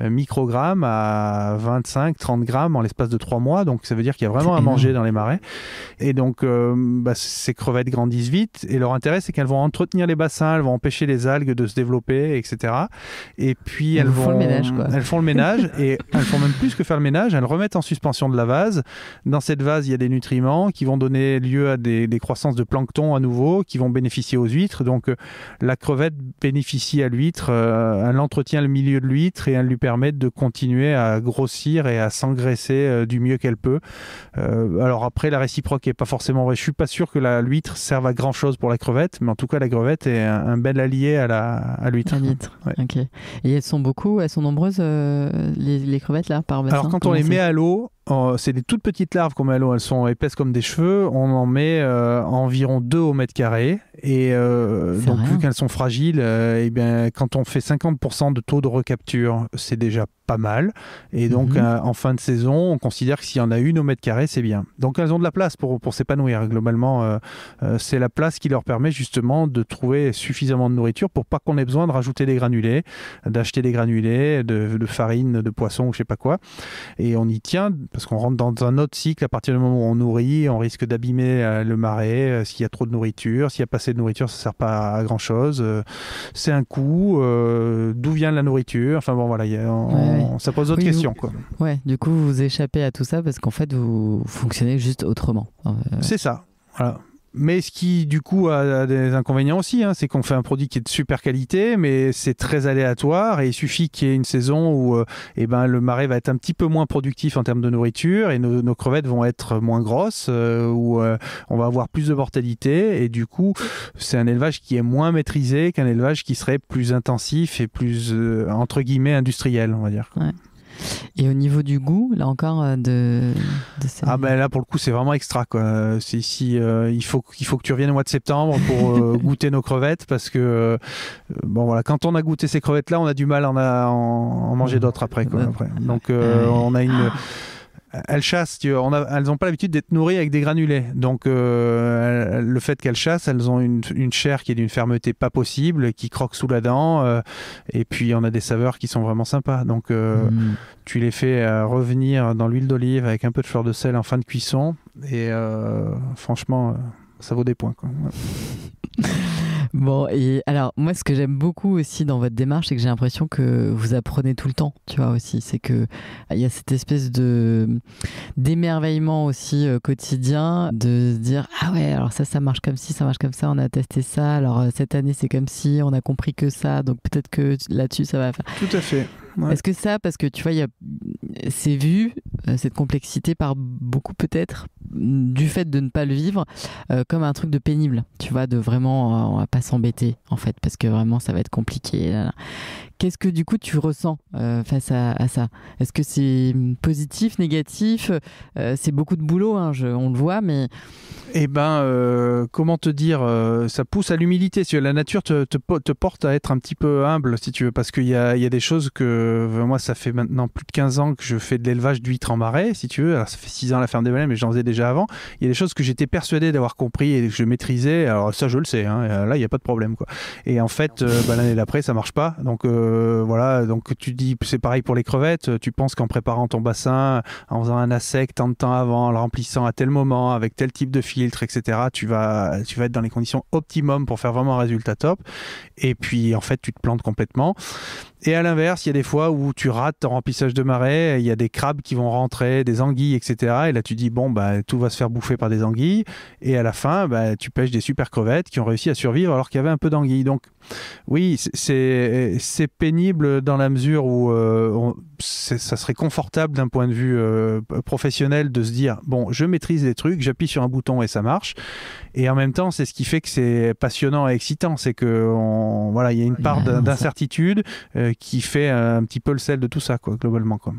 microgrammes à 25-30 grammes en l'espace de 3 mois. Donc ça veut dire qu'il y a vraiment à manger dans les marais. Et donc ces crevettes grandissent vite. Et leur intérêt, c'est qu'elles vont entretenir les bassins, elles vont empêcher les algues de se développer, etc. Et puis elles font le ménage, quoi. Elles font le ménage et elles font même plus que faire le ménage. Elles remettent en suspension de la vase. Dans cette vase, il y a des nutriments qui vont donner lieu à des croissances de plancton à nouveau, qui vont bénéficier aux huîtres. Donc la crevette bénéficie à l'huître, elle entretient le milieu de l'huître et elle lui permet de continuer à grossir et à s'engraisser du mieux qu'elle peut. Alors après, la réciproque n'est pas forcément vraie. Je suis pas sûr que l'huître serve à grand chose pour la crevette, mais en tout cas la crevette est un bel allié à l'huître. Ouais. Ok. Et elles sont nombreuses les crevettes là par bassin? Alors quand on les met à l'eau, c'est des toutes petites larves qu'on met à l'eau, elles sont épaisses comme des cheveux, on en met environ 2 au mètre carré et donc vu qu'elles sont fragiles, et bien, quand on fait 50% de taux de recapture, c'est déjà pas mal et donc en fin de saison, on considère que s'il y en a une au mètre carré, c'est bien. Donc elles ont de la place pour s'épanouir. Globalement, c'est la place qui leur permet justement de trouver suffisamment de nourriture pour pas qu'on ait besoin de rajouter des granulés, d'acheter des granulés, de farine, de poisson ou je sais pas quoi. Et on y tient parce qu'on rentre dans un autre cycle. À partir du moment où on nourrit, on risque d'abîmer le marais. S'il y a trop de nourriture, s'il y a pas assez de nourriture, ça sert pas à grand chose. C'est un coût. D'où vient la nourriture? Enfin bon, voilà, ça pose d'autres questions, quoi. Ouais, du coup, vous échappez à tout ça parce qu'en fait, vous fonctionnez juste autrement. C'est ça, voilà. Mais ce qui, du coup, a des inconvénients aussi, hein, c'est qu'on fait un produit qui est de super qualité, mais c'est très aléatoire et il suffit qu'il y ait une saison où le marais va être un petit peu moins productif en termes de nourriture et nos crevettes vont être moins grosses, où on va avoir plus de mortalité et du coup, c'est un élevage qui est moins maîtrisé qu'un élevage qui serait plus intensif et plus, entre guillemets, industriel, on va dire. Ouais. Et au niveau du goût, là encore, de ces... là pour le coup c'est vraiment extra, quoi. C'est ici, il faut que tu reviennes au mois de septembre pour goûter nos crevettes parce que quand on a goûté ces crevettes là, on a du mal à en manger d'autres après, quoi, après. Donc on a une... Elles chassent, elles n'ont pas l'habitude d'être nourries avec des granulés. Donc, le fait qu'elles chassent, elles ont une chair qui est d'une fermeté pas possible, qui croque sous la dent. Et puis, on a des saveurs qui sont vraiment sympas. Donc, tu les fais revenir dans l'huile d'olive avec un peu de fleur de sel en fin de cuisson. Et franchement, ça vaut des points, quoi. Bon, et alors, moi, ce que j'aime beaucoup aussi dans votre démarche, c'est que j'ai l'impression que vous apprenez tout le temps, tu vois, aussi. C'est que il y a cette espèce d'émerveillement aussi quotidien, de se dire, ah ouais, alors ça marche comme ci, ça marche comme ça, on a testé ça, alors cette année, c'est comme si, on a compris que ça, donc peut-être que là-dessus, ça va faire. Tout à fait. Ouais. Est-ce que ça, parce que tu vois, c'est vu, cette complexité par beaucoup peut-être, du fait de ne pas le vivre, comme un truc de pénible, tu vois, de vraiment, on va pas s'embêter, en fait, parce que vraiment, ça va être compliqué. Là, là. Qu'est-ce que du coup tu ressens face à ça? Est-ce que c'est positif, négatif? C'est beaucoup de boulot, hein, on le voit, mais... Eh ben, comment te dire, ça pousse à l'humilité. La nature te porte à être un petit peu humble, si tu veux, parce qu'il y a des choses que... moi, ça fait maintenant plus de 15 ans que je fais de l'élevage d'huîtres en marais, si tu veux. Alors, ça fait 6 ans à la ferme des Baleines, mais j'en faisais déjà avant. Il y a des choses que j'étais persuadé d'avoir compris et que je maîtrisais. Alors ça, je le sais, hein, là, il n'y a pas de problème, quoi. Et en fait, l'année d'après, ça marche pas. Donc, voilà, donc tu dis, c'est pareil pour les crevettes. Tu penses qu'en préparant ton bassin, en faisant un assec tant de temps avant, en le remplissant à tel moment, avec tel type de filtre, etc., tu vas être dans les conditions optimum pour faire vraiment un résultat top. Et puis, en fait, tu te plantes complètement. Et à l'inverse, il y a des fois où tu rates ton remplissage de marais, il y a des crabes qui vont rentrer, des anguilles, etc. Et là, tu dis, bon, bah, tout va se faire bouffer par des anguilles. Et à la fin, bah, tu pêches des super crevettes qui ont réussi à survivre alors qu'il y avait un peu d'anguilles. Donc, oui, c'est pénible dans la mesure où ça serait confortable d'un point de vue professionnel de se dire, bon, je maîtrise les trucs, j'appuie sur un bouton et ça marche. Et en même temps, c'est ce qui fait que c'est passionnant et excitant. C'est que, voilà, il y a une part d'incertitude qui fait un petit peu le sel de tout ça, quoi, globalement, quoi.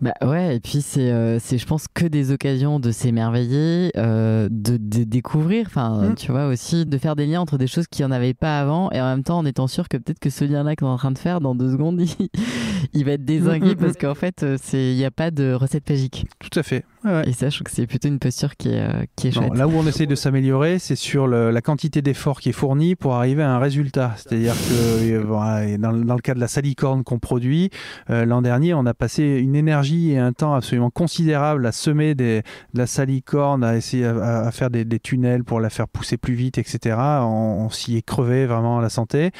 Bah ouais, et puis c'est je pense que des occasions de s'émerveiller, de découvrir, enfin tu vois aussi de faire des liens entre des choses qui en avaient pas avant et en même temps en étant sûr que peut-être que ce lien-là qu'on est en train de faire dans 2 secondes, il va être dézingué parce qu'en fait il n'y a pas de recette magique. Tout à fait. Ouais. Et ça, je trouve que c'est plutôt une posture qui est chouette. Là où on essaye de s'améliorer, c'est sur la quantité d'effort qui est fournie pour arriver à un résultat. C'est-à-dire que dans le cas de la salicorne qu'on produit, l'an dernier, on a passé une énergie et un temps absolument considérable à semer de la salicorne, à essayer à faire des tunnels pour la faire pousser plus vite, etc. On s'y est crevé vraiment à la santé.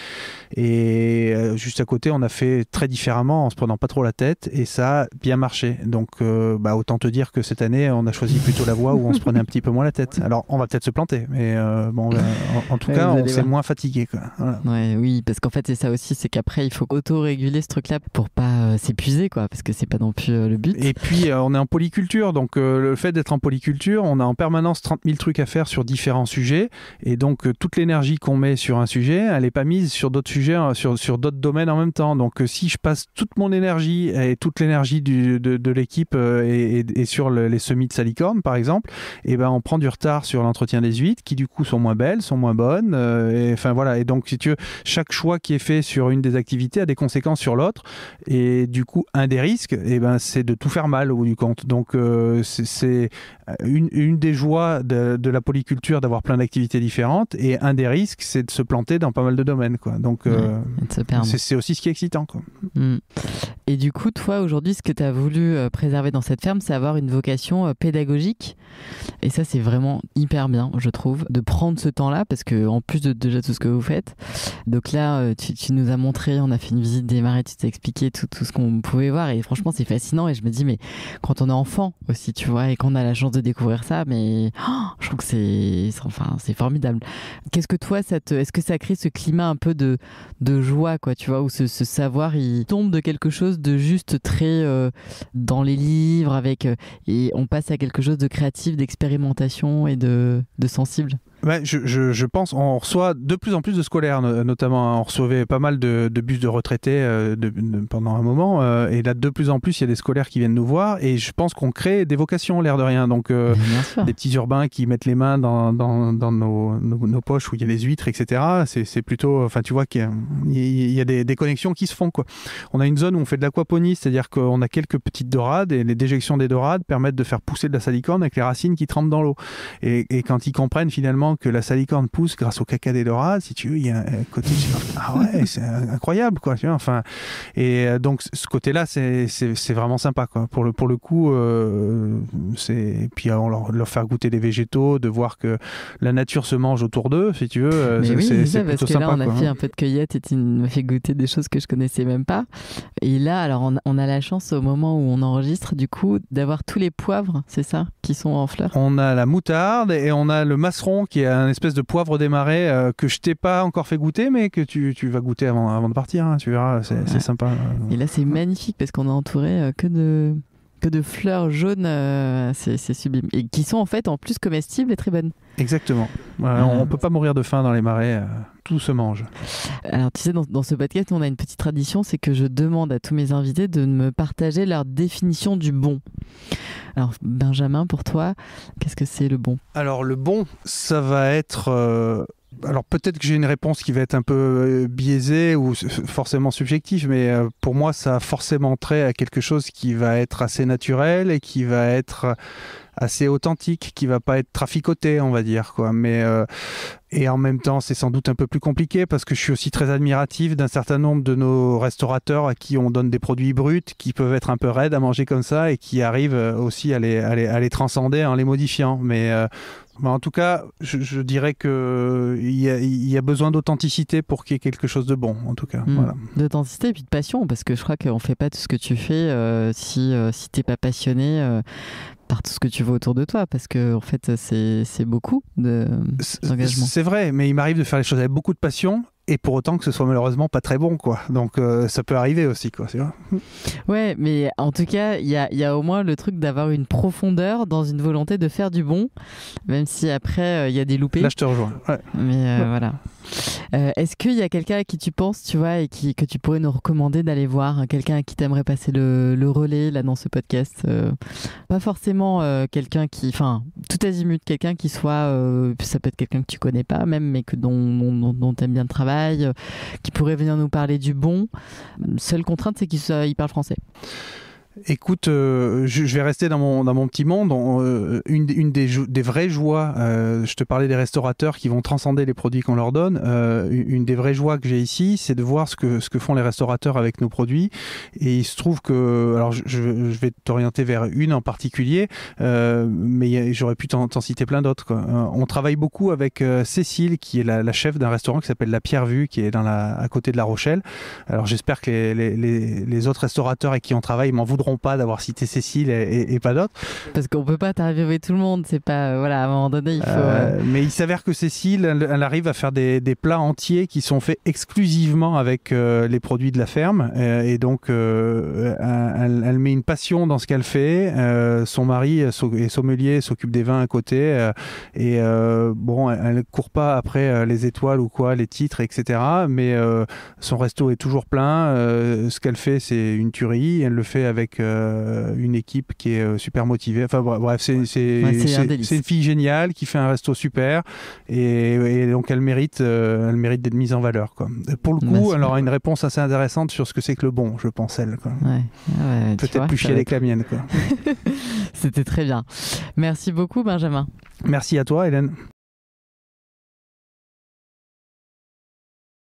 Et juste à côté, on a fait très différemment en se prenant pas trop la tête et ça a bien marché. Donc, autant te dire que cette année, on a choisi plutôt la voie où on se prenait un petit peu moins la tête. Alors, on va peut-être se planter, mais en tout cas, on s'est moins fatigué, quoi. Voilà. Ouais, oui, parce qu'en fait, c'est ça aussi, c'est qu'après, il faut auto-réguler ce truc-là pour pas s'épuiser, quoi, parce que c'est pas non plus le but. Et puis, on est en polyculture, donc le fait d'être en polyculture, on a en permanence 30 000 trucs à faire sur différents sujets, et donc toute l'énergie qu'on met sur un sujet, elle n'est pas mise sur d'autres sujets, sur d'autres domaines en même temps. Donc, si je passe toute mon énergie et toute l'énergie de l'équipe et sur les semis de salicorne, par exemple, et ben on prend du retard sur l'entretien des huîtres qui du coup sont moins belles, sont moins bonnes. Et donc si tu veux, chaque choix qui est fait sur une des activités a des conséquences sur l'autre. Et du coup, un des risques, c'est de tout faire mal au bout du compte. Donc c'est une des joies de la polyculture d'avoir plein d'activités différentes. Et un des risques, c'est de se planter dans pas mal de domaines, quoi. Donc c'est aussi ce qui est excitant, quoi. Et du coup, toi, aujourd'hui, ce que tu as voulu préserver dans cette ferme, c'est avoir une vocation pédagogique. Et ça, c'est vraiment hyper bien, je trouve, de prendre ce temps-là, parce que en plus de déjà tout ce que vous faites, donc là, tu nous as montré, on a fait une visite des marais, tu t'as expliqué tout ce qu'on pouvait voir, et franchement, c'est fascinant. Et je me dis, mais quand on est enfant aussi, tu vois, et qu'on a la chance de découvrir ça, mais je trouve que c'est formidable. Qu'est-ce que toi, est-ce que ça crée ce climat un peu de joie, quoi, tu vois, où ce savoir, il tombe de quelque chose de juste très dans les livres, et on passe à quelque chose de créatif, d'expérimentation et de sensible. Ouais, je pense, on reçoit de plus en plus de scolaires, notamment. On recevait pas mal de bus de retraités pendant un moment, et là de plus en plus il y a des scolaires qui viennent nous voir, et je pense qu'on crée des vocations, l'air de rien. Donc des petits urbains qui mettent les mains dans nos poches où il y a des huîtres, etc. C'est plutôt, enfin tu vois qu'il y a des connexions qui se font, quoi. On a une zone où on fait de l'aquaponie, c'est-à-dire qu'on a quelques petites dorades, et les déjections des dorades permettent de faire pousser de la salicorne avec les racines qui trempent dans l'eau. Et quand ils comprennent finalement maintenant que la salicorne pousse grâce au caca des dorades, si tu veux, il y a un côté, ah ouais, c'est incroyable, quoi, tu vois, enfin, et donc ce côté-là, c'est vraiment sympa, quoi. Pour le coup, puis on leur faire goûter des végétaux, de voir que la nature se mange autour d'eux, si tu veux, c'est plutôt parce que sympa. Là, on a quoi, fait un peu de cueillette et tu m'as fait goûter des choses que je connaissais même pas. Et là, alors on a la chance au moment où on enregistre, du coup, d'avoir tous les poivres, c'est ça, qui sont en fleurs. On a la moutarde et on a le masseron qui est un espèce de poivre des marais que je t'ai pas encore fait goûter, mais que tu vas goûter avant de partir. Hein, tu verras, c'est sympa. Et là, c'est magnifique parce qu'on est entouré que de fleurs jaunes, c'est sublime. Et qui sont en fait en plus comestibles et très bonnes. Exactement. On peut pas mourir de faim dans les marais, tout se mange. Alors tu sais, dans ce podcast, on a une petite tradition, c'est que je demande à tous mes invités de me partager leur définition du bon. Alors Benjamin, pour toi, qu'est-ce que c'est le bon ? Alors le bon, ça va être... Alors peut-être que j'ai une réponse qui va être un peu biaisée ou forcément subjective, mais pour moi ça a forcément trait à quelque chose qui va être assez naturel et qui va être assez authentique, qui va pas être traficoté, on va dire, quoi. Mais et en même temps, c'est sans doute un peu plus compliqué parce que je suis aussi très admiratif d'un certain nombre de nos restaurateurs à qui on donne des produits bruts qui peuvent être un peu raides à manger comme ça et qui arrivent aussi à les transcender en les modifiant. Mais en tout cas, je dirais qu'il y a besoin d'authenticité pour qu'il y ait quelque chose de bon, en tout cas. Voilà. D'authenticité et puis de passion, parce que je crois qu'on ne fait pas tout ce que tu fais si tu n'es pas passionné par tout ce que tu vois autour de toi, parce que en fait, c'est beaucoup d'engagement. C'est vrai, mais il m'arrive de faire les choses avec beaucoup de passion, et pour autant que ce soit malheureusement pas très bon, quoi. Donc ça peut arriver aussi, quoi. Tu vois. Ouais, mais en tout cas, il y a au moins le truc d'avoir une profondeur dans une volonté de faire du bon, même si après il y a des loupés. Là, je te rejoins. Ouais. Mais voilà. Est-ce qu'il y a quelqu'un à qui tu penses, tu vois, et que tu pourrais nous recommander d'aller voir, hein, quelqu'un à qui t'aimerais passer le relais là dans ce podcast, pas forcément quelqu'un qui, enfin, tout azimut, quelqu'un qui soit, ça peut être quelqu'un que tu connais pas même, mais dont t'aimes bien le travail, qui pourrait venir nous parler du bon. Seule contrainte, c'est qu'il parle français. Écoute, je vais rester dans mon petit monde. Une des vraies joies, je te parlais des restaurateurs qui vont transcender les produits qu'on leur donne. Une des vraies joies que j'ai ici, c'est de voir ce que font les restaurateurs avec nos produits. Et il se trouve que, alors je vais t'orienter vers une en particulier, mais j'aurais pu t'en citer plein d'autres, quoi. On travaille beaucoup avec Cécile, qui est la chef d'un restaurant qui s'appelle La Pierre Vue, qui est à côté de La Rochelle. Alors j'espère que les autres restaurateurs avec qui on travaille m'en voudront pas d'avoir cité Cécile et pas d'autres. Parce qu'on peut pas t'interviewer tout le monde, c'est pas, voilà, à un moment donné il faut... Mais il s'avère que Cécile, elle arrive à faire des plats entiers qui sont faits exclusivement avec les produits de la ferme, et donc elle met une passion dans ce qu'elle fait. Son mari est sommelier, s'occupe des vins à côté, et bon, elle court pas après les étoiles ou quoi, les titres, etc. Mais son resto est toujours plein. Ce qu'elle fait, c'est une tuerie. Elle le fait avec une équipe qui est super motivée. Enfin bref, c'est une fille géniale qui fait un resto super, et donc elle mérite d'être mise en valeur, quoi. Pour le coup, elle aura une réponse assez intéressante sur ce que c'est que le bon, je pense, elle, quoi. Ouais, peut-être plus chialée que la mienne, quoi. C'était très bien. Merci beaucoup, Benjamin. Merci à toi, Hélène.